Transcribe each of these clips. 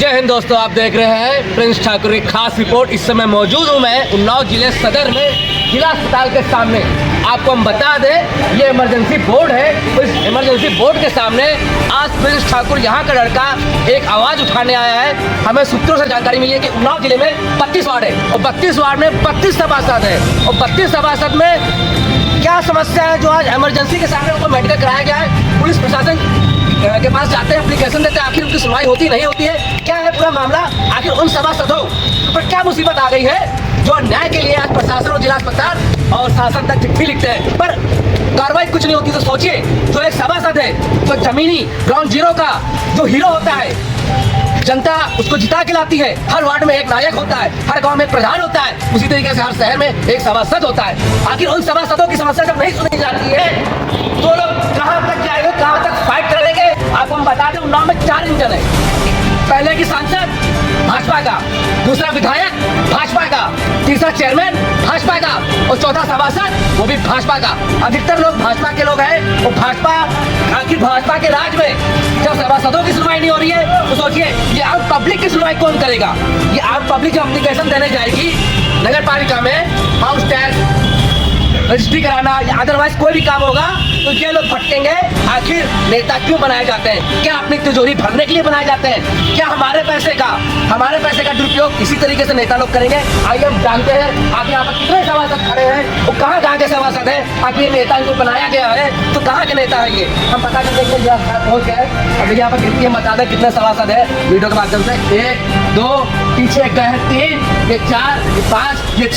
जय हिंद दोस्तों, आप देख रहे हैं प्रिंस ठाकुर की खास रिपोर्ट। इस समय मौजूद हूँ मैं उन्नाव जिले सदर में जिला अस्पताल के सामने। आपको हम बता दें, ये इमरजेंसी बोर्ड है। तो इस इमरजेंसी बोर्ड के सामने आज प्रिंस ठाकुर यहाँ का लड़का एक आवाज़ उठाने आया है। हमें सूत्रों से जानकारी मिली है कि उन्नाव जिले में 32 वार्ड है और 32 वार्ड में 32 सभासद है और 32 सभासद में क्या समस्या है जो आज इमरजेंसी के सामने उनको मेडिकल कराया गया है। पुलिस प्रशासन के पास जाते हैं, एप्लीकेशन देते हैं, आखिर उनकी सुनवाई होती नहीं होती है। क्या है पूरा मामला, आखिर उन सभासदों पर क्या मुसीबत आ गई है जो न्याय के लिए आज प्रशासन और जिला अस्पताल और शासन तक चिट्ठी लिखते हैं पर कार्रवाई कुछ नहीं होती। तो सोचिए, जो एक सभासद है, जो जमीनी ग्राउंड जीरो का जो हीरो होता है, जनता उसको जिता के लाती है। हर वार्ड में एक नायक होता है, हर गांव में एक प्रधान होता है, उसी तरीके से हर शहर में एक सभासद होता है। आखिर उन सभासदों की समस्या जब नहीं सुनी जाती है तो लोग कहाँ तक जाएंगे, कहाँ तक फाइट करेंगे। आपको हम बता दें, उन्नाव में 4 इंजन है। पहले की सांसद भाजपा का, दूसरा विधायक भाजपा का, तीसरा चेयरमैन भाजपा का और चौथा सभासद वो भी भाजपा का। अधिकतर लोग भाजपा के लोग हैं और भाजपा, आखिर भाजपा के राज में जब सभासदों की सुनवाई नहीं हो रही है तो सोचिए ये आम पब्लिक की सुनवाई कौन करेगा। ये आम पब्लिक जब एप्लीकेशन देने जाएगी नगर पालिका में, हाउस टैक्स रजिस्ट्री कराना या अदरवाइज कोई भी काम होगा तो ये लोग भटकेंगे। आखिर नेता क्यों बनाए जाते हैं? क्या अपनी तिजोरी भरने के लिए बनाए जाते हैं? क्या हमारे पैसे का दुरुपयोग इसी तरीके से नेता लोग करेंगे? आइए हम जानते हैं आखिर यहाँ पर कितने सभासद खड़े हैं, वो कहाँ के सभासद हैं। आखिर नेता इनको बनाया गया है तो कहाँ के नेता है ये हम पता नहीं। देखिए पहुँच गए, अब यहाँ पर कितनी हम बता दें कितने सभासद है वीडियो के माध्यम से। 1 2 पीछे गए हैं 3, ये 4, ये 5, ये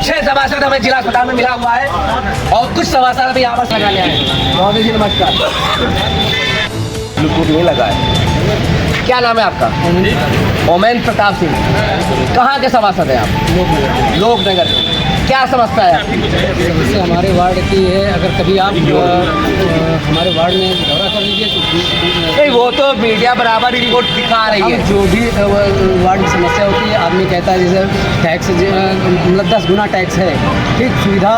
6 सभासद हमें जिला अस्पताल में मिला हुआ है और कुछ सभासद अभी यहाँ पर लगाने आए हैं। बहुत जी नमस्कार। ब्लूटूथ नहीं लगा है। क्या नाम है आपका? ओमेन प्रताप सिंह। कहाँ के सभासद हैं आप? लोकनगर। क्या समस्या है आपकी? समस्या हमारे वार्ड की है। अगर कभी आप हमारे वार्ड में दौरा कर लीजिए तो नहीं, वो तो मीडिया बराबर रिपोर्ट दिखा रही है। जो भी वार्ड की समस्या होती है, आदमी कहता है जैसे टैक्स मतलब 10 गुना टैक्स है, ठीक, सुविधा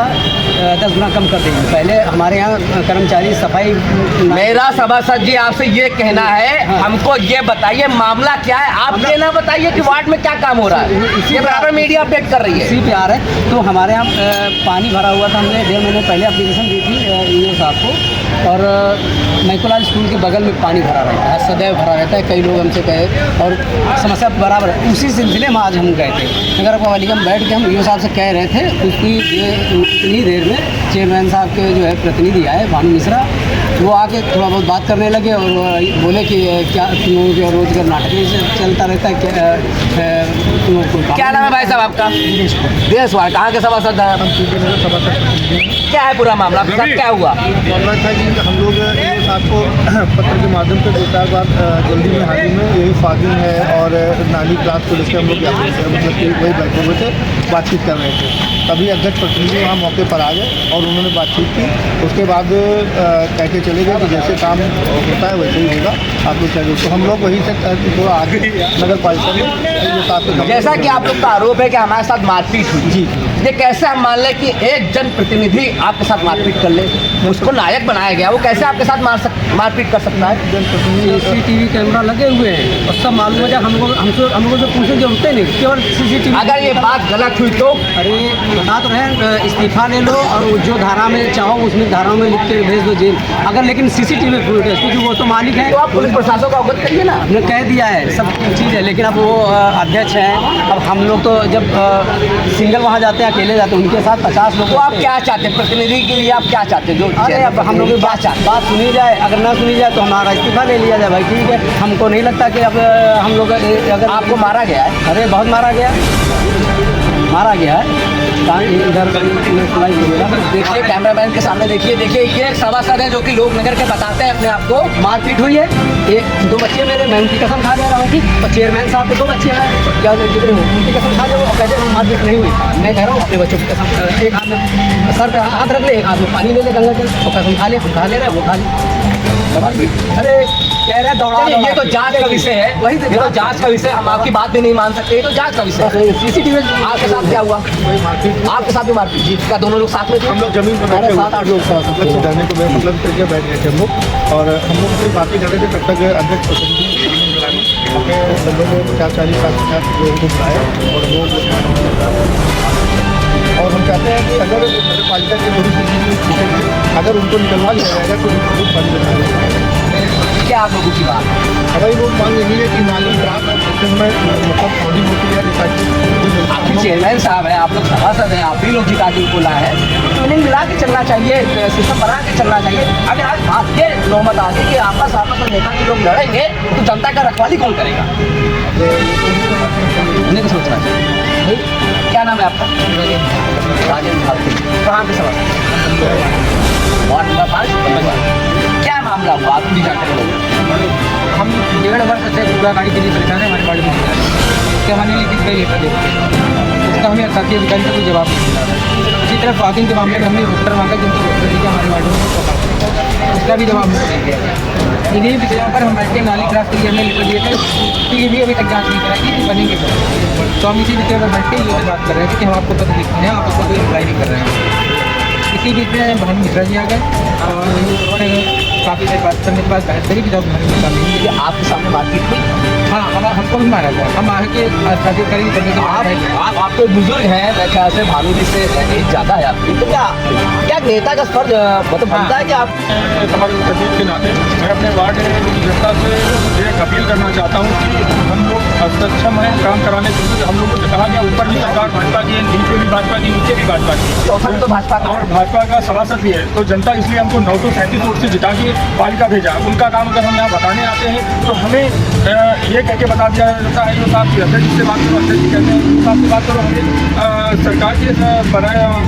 10 गुना कम कर देंगे। पहले हमारे यहाँ कर्मचारी सफाई। मेरा सभासद जी आपसे ये कहना है, हाँ। हमको ये बताइए मामला क्या है। आप ये ना बताइए कि वार्ड में क्या काम हो रहा है, ये बराबर मीडिया अपडेट कर रही है। इसी पे आ रहे हैं। तो हमारे यहाँ पानी भरा हुआ था, हमने 1.5 महीने पहले एप्लीकेशन दी थी ईओ साहब को, और मैकोलाल स्कूल के बगल में पानी भरा रहता है, सदैव भरा रहता है। कई लोग हमसे कहे और समस्या बराबर है। उसी सिलसिले में आज हम गए थे नगर पालिका में, बैठ के हम ईओ साहब से कह रहे थे। उसकी इतनी देर में चेयरमैन साहब के जो है प्रतिनिधि आए, भानु मिश्रा, वो आके थोड़ा बहुत बात करने लगे और बोले कि क्या तुम लोगों के रोज का नाटक चलता रहता है। क्या नाम है भाई साहब आपका? देश वार्ड। कहाँ के सभासद हैं? क्या है पूरा मामला, आपके साथ क्या हुआ? मामला था कि हम लोग आपको पत्र के माध्यम से 2-4 बार जल्दी में हाल ही में यही फागिंग है और नाली क्लास को लेकर हम लोग मतलब कि वही बैठे हुए थे, बातचीत कर रहे थे। तभी अध्यक्ष प्रतिनिधि वहाँ मौके पर आ गए और उन्होंने बातचीत की। उसके बाद कह के चले गए कि जैसे काम होता है वैसे ही होगा, आप लोग चाहिए। तो हम लोग वहीं से थोड़ा आगे नगर पालिका में, जैसा कि आप लोग का आरोप है कि हमारे साथ मारपीट हुई, जी, ये कैसे हम मान लें कि एक जनप्रतिनिधि आपके साथ मारपीट कर ले, उसको नायक बनाया गया, वो कैसे आपके साथ मारपीट कर सकता है? CCTV कैमरा लगे हुए हैं और सब मालूम है। हम लोग जो पूछे जो होते नहीं, केवल CCTV। अगर ये बात गलत हुई तो? अरे बता तो रहे, इस्तीफा ले लो और जो धारा में चाहो उसमें धारा में लिख के भेज दो जेल। अगर लेकिन CCTV फुटेज, क्योंकि वो तो मालिक है, तो आप पुलिस प्रशासन को अवगत करिए ना। हमने कह दिया है सब चीज़ है, लेकिन अब वो अध्यक्ष हैं। अब हम लोग तो जब सिंगल वहाँ जाते हैं, अकेले जाते हैं, उनके साथ 50 लोग। तो आप क्या चाहते हैं प्रतिनिधि के लिए, आप क्या चाहते हैं? जो अरे अब हम लोग की बात सुनी जाए, अगर ना सुनी जाए तो हमारा इस्तीफा ले लिया जाए। भाई ठीक है, हमको नहीं लगता कि अब हम लोग अगर आपको मारा गया है? अरे बहुत मारा गया है। इधर देखिए कैमरामैन के सामने देखिए ये एक सभासद है जो कि लोकनगर के बताते हैं अपने आप को। मारपीट हुई है। 1-2 बच्चे मेरे, मैं उनकी कसम खा जा रहा हूँ कि चेयरमैन साहब के 2 बच्चे हैं, क्या कितने हो, उनकी कसम खा जाओ और कहते हैं मारपीट नहीं हुई। मैं कह रहा हूँ अपने बच्चों की कसम, एक हाथ में सर पे हाथ रख ले, एक हाथ में पानी ले ले गंगा जल, तो कसम खा ले, हम खा ले रहे हैं, वो खा ले। अरे कह रहे दौड़ा, ये तो जांच का विषय है, वही ये तो जांच का विषय, हम आपकी बात भी नहीं मान सकते, ये तो जांच का विषय है। CCTV आपके साथ क्या हुआ? आपके साथ भी मारपीट? जी, क्या दोनों लोग साथ में थे? हम लोग जमीन पर बैठे 7-8 लोग मतलब सुधारने को मतलब करके बैठ गए थे हम लोग, और हम लोग से बातें कर रहे थे। तब तक अध्यक्ष लोगों को 40 लोगों को बुलाया और वो और हम चाहते हैं कि अगर नगर पालिका की थोड़ी सी अगर उनको निकलवा लिया जाएगा तो उनको बहुत बड़ी बताएगा। क्या आप लोगों की बात है? हमारी लोग मांग यही है कि नाली ग्राम में मतलब बॉडी होती है ताकि आपके चेयरमैन साहब हैं, आप लोग सभासद हैं, आप भी लोग जिता के उनको लाए हैं, तो इन्हें मिला के चलना चाहिए, सिस्टम बना के चलना चाहिए। अगर आज बात ये नौबत आ गई कि आपस में नेता के लोग लड़ेंगे तो जनता का रखवाली कौन करेगा? उन्हें तो सोचना चाहिए। भाई, क्या नाम है आपका? राजेंद्र भारती। कहाँ पे सभा? Ward number 5। क्या मामला हुआ? आप भी जानते हैं। हम 1.5 वर्ष से कूड़ा गाड़ी के लिए परेशान है, हमारे वार्ड में उसके हमारे लिखित गई लेटर दे उसका हमें अर्थात अधिकारी का कोई जवाब नहीं मिला। इसी तरह पार्किंग के मामले में हमने रोस्टर मांगा जिनको रोस्टर दिया हमारे वार्ड में उसका भी जवाब नहीं दिया गया। इन्हीं विषयों पर हम बैठे नाली क्रॉस के लिए हमने लेटर दिए थे, तो ये भी अभी तक जाँच नहीं कराएगी कि बनेंगे तो हम इसी विषय पर बैठ के ये बात कर रहे हैं कि हम आपको पत्र लिखते हैं, आप उसको कोई रिप्लाई नहीं कर रहे हैं। इसी बीच में भानु मिश्रा जी आ गए और उन्होंने काफ़ी देर बात करने के बाद बहस करी कि जब भानु मिश्रा नहीं ये आपके सामने बातचीत हुई? हाँ, हमको भी मारा गया। हम आगे के अधिकारी करने के बाद आप कोई बुजुर्ग हैं, मेरे ख्याल से भानु जी से एज ज़्यादा है आपकी, तो क्या नेता का फर्ज मतलब बनता है कि आप समाज प्रतीक के नाते मैं अपने वार्ड की जनता से एक अपील करना चाहता हूँ कि हम लोग सक्षम हैं काम कराने के लिए। हम लोगों से कहा गया ऊपर भी सरकार भाजपा की है, नीचे भी भाजपा की, नीचे भी भाजपा की तो भाजपा का और भाजपा का सभासद भी है। तो जनता इसलिए हमको 937 वोट से जिता के पालिका भेजा। उनका काम अगर हम यहाँ बताने आते हैं तो हमें ये कह के बता दिया जाता है जो साहब की अध्यक्ष से बात करो, अध्यक्ष जी कहते हैं साहब से बात करो। हमें सरकार के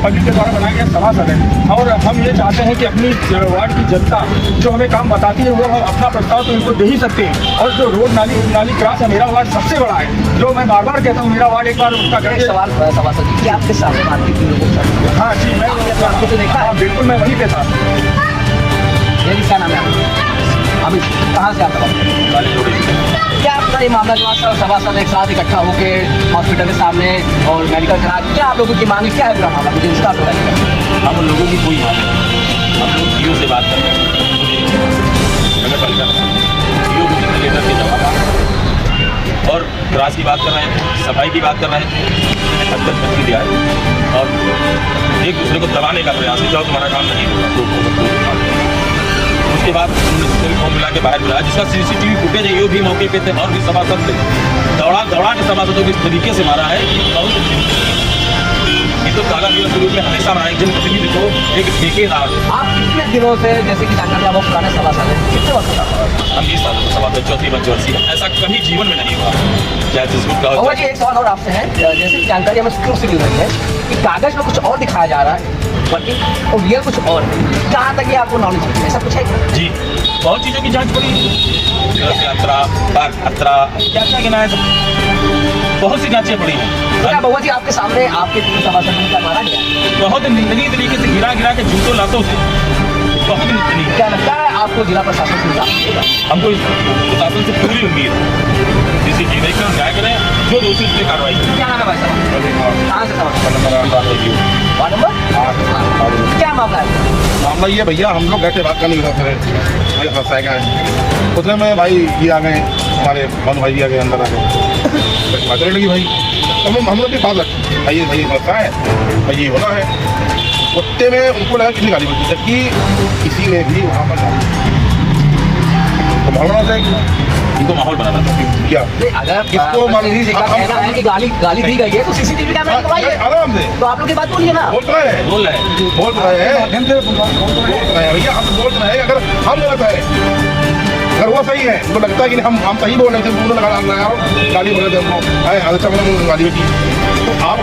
पब्लिक के द्वारा बनाया गया सभासद है और हम ये चाहते हैं कि अपनी वार्ड की जनता जो हमें काम बताती है वो हम अपना प्रस्ताव तो इनको दे ही सकते हैं। और जो रोड नाली क्रॉस है, मेरा वार्ड सबसे बड़ा है, जो मैं बार बार कहता हूँ मेरा वार्ड एक बार उसका करके सवाल सभासद जी कि आपके सामने बातचीत की लोगों के साथ? हाँ जी, मैं आपको तो देखा है? बिल्कुल मैं वहीं पे था। ये क्या नाम है आपका? अभी कहाँ से आता है? क्या आपका ये मामला जो आज सभासद एक साथ इकट्ठा होकर हॉस्पिटल के सामने और मेडिकल करा, क्या आप लोगों की मांग है? क्या है पूरा मामला? मुझे इसका बताइए। हम उन लोगों की कोई मांग नहीं, हम लोग सीओ से बात कर रहे हैं, नगर पालिका सीओ को लेटर के जवाब और क्रॉस की बात कर रहे हैं, सफाई की बात कर रहे हैं, हस्तक की दिया है और एक दूसरे को दबाने का प्रयास है। जाओ तुम्हारा काम नहीं होगा तो उसके बाद उन्होंने फॉर्म मिला के बाहर बुलाया, जिसका CCTV फुटेज है, ये भी मौके पे थे और भी सभासद थे। दौड़ा के सभासदों को इस तरीके से मारा है ये तो काला दिवस के रूप में हमेशा रहा है। जनप्रतिनिधि को एक ठेकेदार। आप कितने दिनों से, जैसे कि जानकारी आप पुराने सभासद हैं, कितने वर्ष का? हम 20 सालों से सभासद, चौथी पंचवर्षीय, ऐसा कभी जीवन में नहीं हुआ। चाहे जिसको और जी एक सवाल और आपसे है, जैसे कि जानकारी हमें शुरू से मिल रही है कि कागज में कुछ और दिखाया जा रहा है बल्कि और रियल कुछ और है, कहाँ तक ये आपको नॉलेज है? ऐसा कुछ है जी, बहुत चीज़ों की जांच करी, यात्रा पार्क खतरा क्या क्या गिना है, बहुत सी जांचें पड़ी हैं। क्या बउआ जी आपके सामने आपके 3 सभासद का मारा गया? बहुत निंदनीय तरीके से गिरा के जूतों लातों से, बहुत निंदनीय। क्या लगता है आपको जिला प्रशासन से इंसाफ मिलेगा? हमको इस प्रशासन से पूरी उम्मीद है, CCTV देखकर न्याय करें, जो दोषी उस पर कार्रवाई करें। क्या नाम है भाई साहब? कहाँ से सभासद? Ward number? क्या मामला है? मामला ये भैया हम लोग ऐसे बात करने लगे थे, भाई फंसाए गए उसमें में भाई ये आ गए, हमारे भानु भाई भी आ गए, अंदर आ गए, बात लगी भाई। तो हम लोग भी बात रखते भाई फंसा है भाई, ये होना है कुत्ते में उनको लगा कितनी गाली बची, जबकि किसी ने भी वहाँ पर तो भावना से इनको माहौल बनाना था क्या अगर इसको प्रतिनिधि जी का कहना है कि गाली दी गई है तो CCTV कैमरा लगवाइए, आराम से तो आप लोग की बात बोलिए ना। बोल रहे हैं बोल रहे हैं। भैया हम बोल रहे हैं, अगर हम गलत है, अगर वो सही है, उनको लगता है कि हम सही बोल रहे थे, उन्होंने लगा गाली बोल रहे थे हमको, अच्छा गाली बेटी, तो आप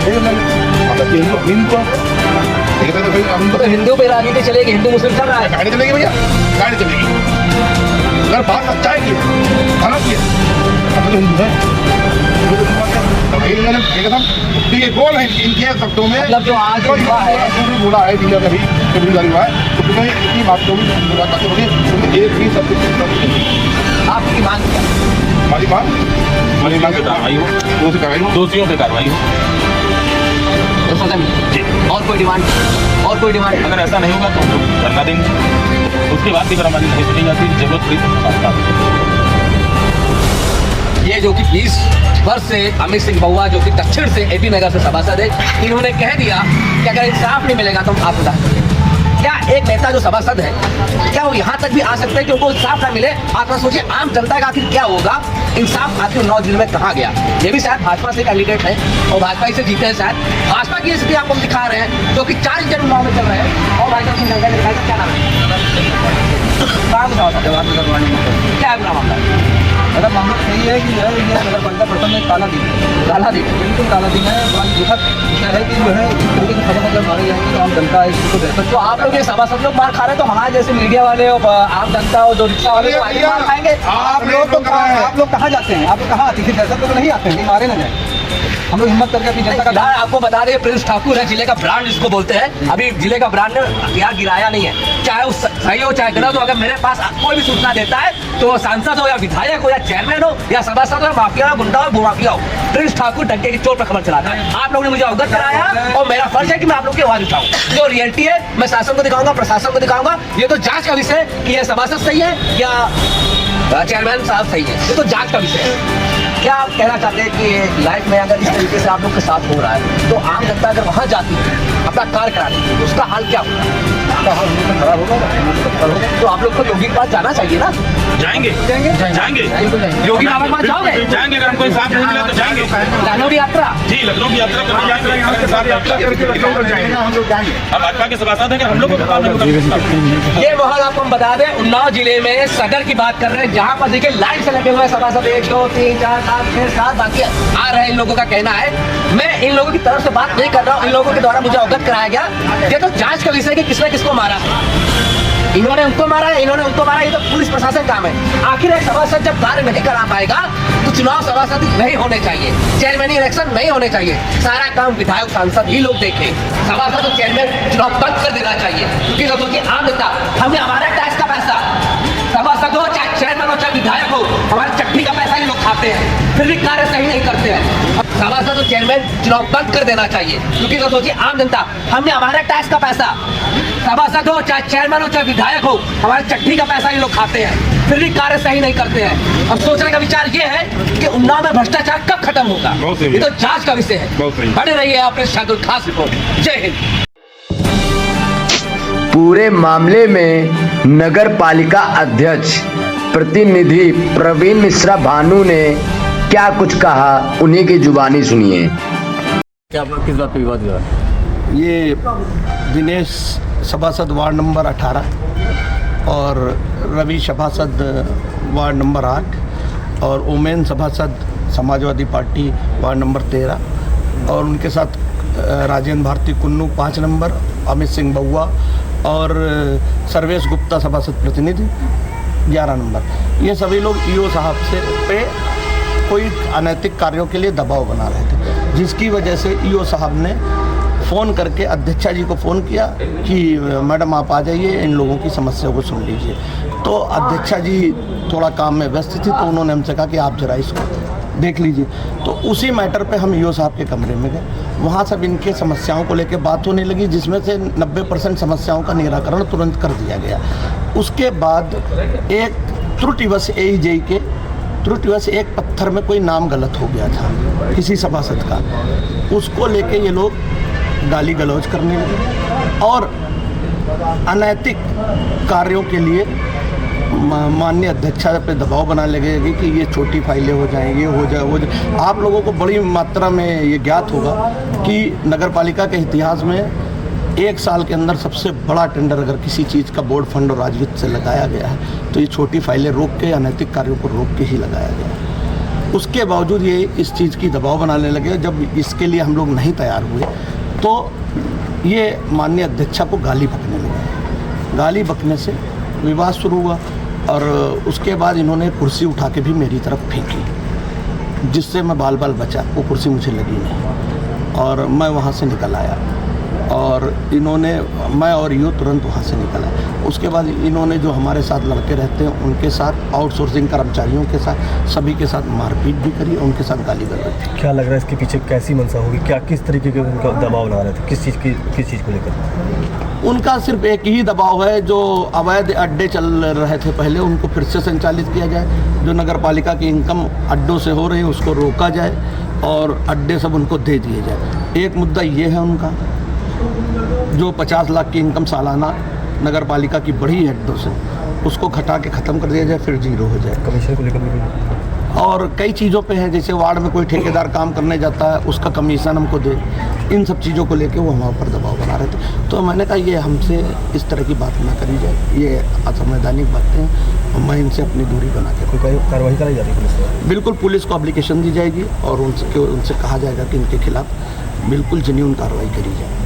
तो हिंदू पे राजनीति चलेगी, हिंदू मुस्लिम चल रहा है, गाड़ी चलेगी भैया, गाड़ी चलेगी। अगर बात सच्चाई की गलत की अब तो हिंदू है, ये बोल है इनके शब्दों में, मतलब जो आज हुआ है बोला है दिया कभी कभी हुआ है, तो तुम्हें इतनी बातों में मुलाकात होगी, तुम्हें एक भी शब्द आपकी मांग क्या? हमारी मांग कार्रवाई हो, कार्रवाई हो, दोषियों पे कार्रवाई हो। तो सदन और कोई डिमांड अगर ऐसा नहीं होगा तो हम लोग धरना देंगे, उसके बाद भी अगर हमारी नहीं सुनी जाती जरूरत पड़ी तो ये जो कि 20 वर्ष से अमित सिंह बहुआ जो कि दक्षिण से एपी नगर से सभासद है, इन्होंने कह दिया कि अगर इंसाफ नहीं मिलेगा तो हम आप बता क्या एक नेता जो सभासद है क्या वो यहाँ तक भी आ सकते हैं कि उनको इंसाफ ना मिले? आप ना सोचिए आम जनता का आखिर क्या होगा, इंसाफ आखिर 9 जिले में कहाँ गया? ये भी शायद भाजपा से कैंडिडेट है और भाजपा ही से जीते हैं शायद। भाजपा की स्थिति आपको दिखा रहे हैं जो कि 4 जन चुनाव में चल रहे हैं। और भाजपा की जनता दिखाई क्या नाम है? क्या है मामला? मतलब मामला यही है कि जो है ये नगर पालिका प्रथम में काला दिन है, काला दिन बिल्कुल काला दिन है। बड़ा दुखद विषय है कि जो है इस तरीके की खबर अगर मारे जाएंगे तो आम जनता इसको बेहतर। तो आप लोग ये सभासद लोग मार खा रहे हैं, तो हमारे जैसे मीडिया वाले और आम जनता और जो रिक्शा वाले मार खाएंगे। आप लोग कहाँ जाते हैं? आप लोग कहाँ आते हैं? ऐसा तो नहीं आते हैं कि मारे ना जाए। हम लोग हिम्मत करके अपनी जनता का फिलहाल आपको बता दें प्रिंस ठाकुर है, जिले का ब्रांड जिसको बोलते हैं। अभी जिले का ब्रांड ने यहाँ गिराया नहीं है, चाहे वो सही हो चाहे गलत हो। अगर मेरे पास कोई भी सूचना देता है तो वो सांसद हो या विधायक हो या चेयरमैन हो या सभासद हो, माफिया हो, गुंडा हो, भूमाफिया हो, प्रिंस ठाकुर डंके की चोट पर खबर चलाता है। आप लोगों ने मुझे अवगत कराया और मेरा फर्ज है कि मैं आप लोग की आवाज उठाऊं। जो रियलिटी है मैं शासन को दिखाऊंगा, प्रशासन को दिखाऊंगा। ये तो जांच का विषय है कि ये सभासद सही है या चेयरमैन साहब सही है, ये तो जांच का विषय है। क्या आप कहना चाहते हैं कि लाइफ में अगर इस तरीके से आप लोग के साथ हो रहा है तो आम जनता अगर वहाँ जाती है अपना कार्य कराने के लिए, उसका हाल क्या होगा? खराब होगा तो आप लोग को योगी के पास जाना चाहिए ना। जाएंगे योगी बाबा के पास जाओगे? जाएंगे, अगर हमको इंसाफ नहीं मिला तो जाएंगे। लखनऊ की यात्रा जी, लखनऊ की यात्रा करने जाएंगे, यहाँ के साथ यात्रा करके लखनऊ तक जाएंगे। अब भाजपा के सभासद हैं कि हम लोग को काम नहीं। ये माहौल आपको हम बता दें, उन्नाव जिले में सदर की बात कर रहे हैं, जहाँ पर देखिए लाइन से लगे हुए सभासद 1 2 3 4 5 6 7 बाकी आ रहे हैं। इन लोगों का कहना है, मैं इन लोगों की तरफ से बात नहीं कर रहा हूँ, इन लोगों के द्वारा मुझे अवगत कराया गया। ये तो जांच का विषय है कि किसने किसको मारा है। इन्होंने उनको मारा है, इन्होंने उनको मारा, ये तो पुलिस प्रशासन काम है। आखिर एक सभासद जब कार्य नहीं करा पाएगा तो चुनाव सभासद नहीं होने चाहिए, चेयरमैन इलेक्शन नहीं होने चाहिए, सारा काम विधायक सांसद ही लोग देखें। सभासद और चेयरमैन चुनाव बंद कर देना चाहिए, क्योंकि लोगों की आम जनता हमें हमारा टैक्स का पैसा, सभासद हो चाहे चेयरमैन हो चाहे विधायक हो, हमारे चट्टी का पैसा ही लोग खाते हैं, फिर भी कार्य सही नहीं करते हैं। सभासद और चेयरमैन चुनाव बंद कर देना चाहिए, क्योंकि तो सोचिए आम जनता हमने हमारे टैक्स का पैसा, सभासद हो चाहे चेयरमैन हो चाहे विधायक हो, हमारे चट्टी का पैसा ही लोग खाते हैं, फिर भी कार्य सही नहीं करते हैं। अब सोचने का विचार ये है कि उन्नाव में भ्रष्टाचार कब खत्म होगा, ये तो जांच का विषय है। बने रहिए आपने शार्दुल खास रिपोर्ट। जय हिंद। पूरे मामले में नगर पालिका अध्यक्ष प्रतिनिधि प्रवीण मिश्रा भानु ने क्या कुछ कहा, उन्हीं की जुबानी सुनिए। क्या आप लोग किस बात पे विवाद हुआ? ये दिनेश सभासद वार्ड नंबर 18 और रवि सभासद वार्ड नंबर 8 और ओमेन सभासद समाजवादी पार्टी वार्ड नंबर 13 और उनके साथ राजेंद्र भारती कुन्नू 5 नंबर, अमित सिंह बहुआ और सर्वेश गुप्ता सभासद प्रतिनिधि 11 नंबर, ये सभी लोग ईओ साहब से पे कोई अनैतिक कार्यों के लिए दबाव बना रहे थे, जिसकी वजह से ईओ साहब ने फ़ोन करके अध्यक्षा जी को फ़ोन किया कि मैडम आप आ जाइए, इन लोगों की समस्या को सुन लीजिए। तो अध्यक्षा जी थोड़ा काम में व्यस्त थी, तो उन्होंने हमसे कहा कि आप जरा इसको देख लीजिए। तो उसी मैटर पे हम ईओ साहब के कमरे में गए, वहाँ सब इनके समस्याओं को लेकर बात होने लगी, जिसमें से 90% समस्याओं का निराकरण तुरंत कर दिया गया। उसके बाद एक त्रुटिवश AEJ के त्रुटिवश एक पत्थर में कोई नाम गलत हो गया था किसी सभासद का, उसको लेके ये लोग गाली गलौज करने लगे और अनैतिक कार्यों के लिए माननीय अध्यक्षा पे दबाव बनाने लगे कि ये छोटी फाइलें हो जाएं, ये हो जाए वो जाए। आप लोगों को बड़ी मात्रा में ये ज्ञात होगा कि नगर पालिका के इतिहास में 1 साल के अंदर सबसे बड़ा टेंडर अगर किसी चीज़ का बोर्ड फंड और राजवित्त से लगाया गया है तो ये छोटी फाइलें रोक के, अनैतिक कार्यों को रोक के ही लगाया गया है। उसके बावजूद ये इस चीज़ की दबाव बनाने लगे। जब इसके लिए हम लोग नहीं तैयार हुए तो ये माननीय अध्यक्षा को गाली बकने लगे। गाली बकने से विवाद शुरू हुआ और उसके बाद इन्होंने कुर्सी उठा के भी मेरी तरफ फेंकी, जिससे मैं बाल बाल बचा, वो कुर्सी मुझे लगी नहीं और मैं वहाँ से निकल आया। और इन्होंने, मैं और यूँ तुरंत वहाँ से निकला। उसके बाद इन्होंने जो हमारे साथ लड़के रहते हैं उनके साथ, आउटसोर्सिंग कर्मचारियों के साथ, सभी के साथ मारपीट भी करी, उनके साथ गाली गलौज। क्या लग रहा है इसके पीछे कैसी मंशा होगी, क्या किस तरीके के उनका दबाव बना रहे थे, किस चीज़ को लेकर? उनका सिर्फ एक ही दबाव है, जो अवैध अड्डे चल रहे थे पहले उनको फिर से संचालित किया जाए, जो नगर पालिका की इनकम अड्डों से हो रही है उसको रोका जाए और अड्डे सब उनको दे दिए जाए। एक मुद्दा ये है उनका, जो 50 लाख की इनकम सालाना नगर पालिका की बढ़ी है अड्डों से, उसको घटा के ख़त्म कर दिया जाए, फिर जीरो हो जाए। कमीशन को लेकर भी और कई चीज़ों पे है, जैसे वार्ड में कोई ठेकेदार काम करने जाता है उसका कमीशन हमको दे, इन सब चीज़ों को लेके वो हमारे ऊपर दबाव बना रहे थे। तो मैंने कहा ये हमसे इस तरह की बात ना करी जाए, ये असंवैधानिक बातें हैं और मैं इनसे अपनी दूरी बना के कोई कार्रवाई कराई जा रही है पुलिस द्वारा? बिल्कुल पुलिस को एप्लीकेशन दी जाएगी और उनसे कहा जाएगा कि इनके खिलाफ़ बिल्कुल जेन्युइन कार्रवाई करी जाए।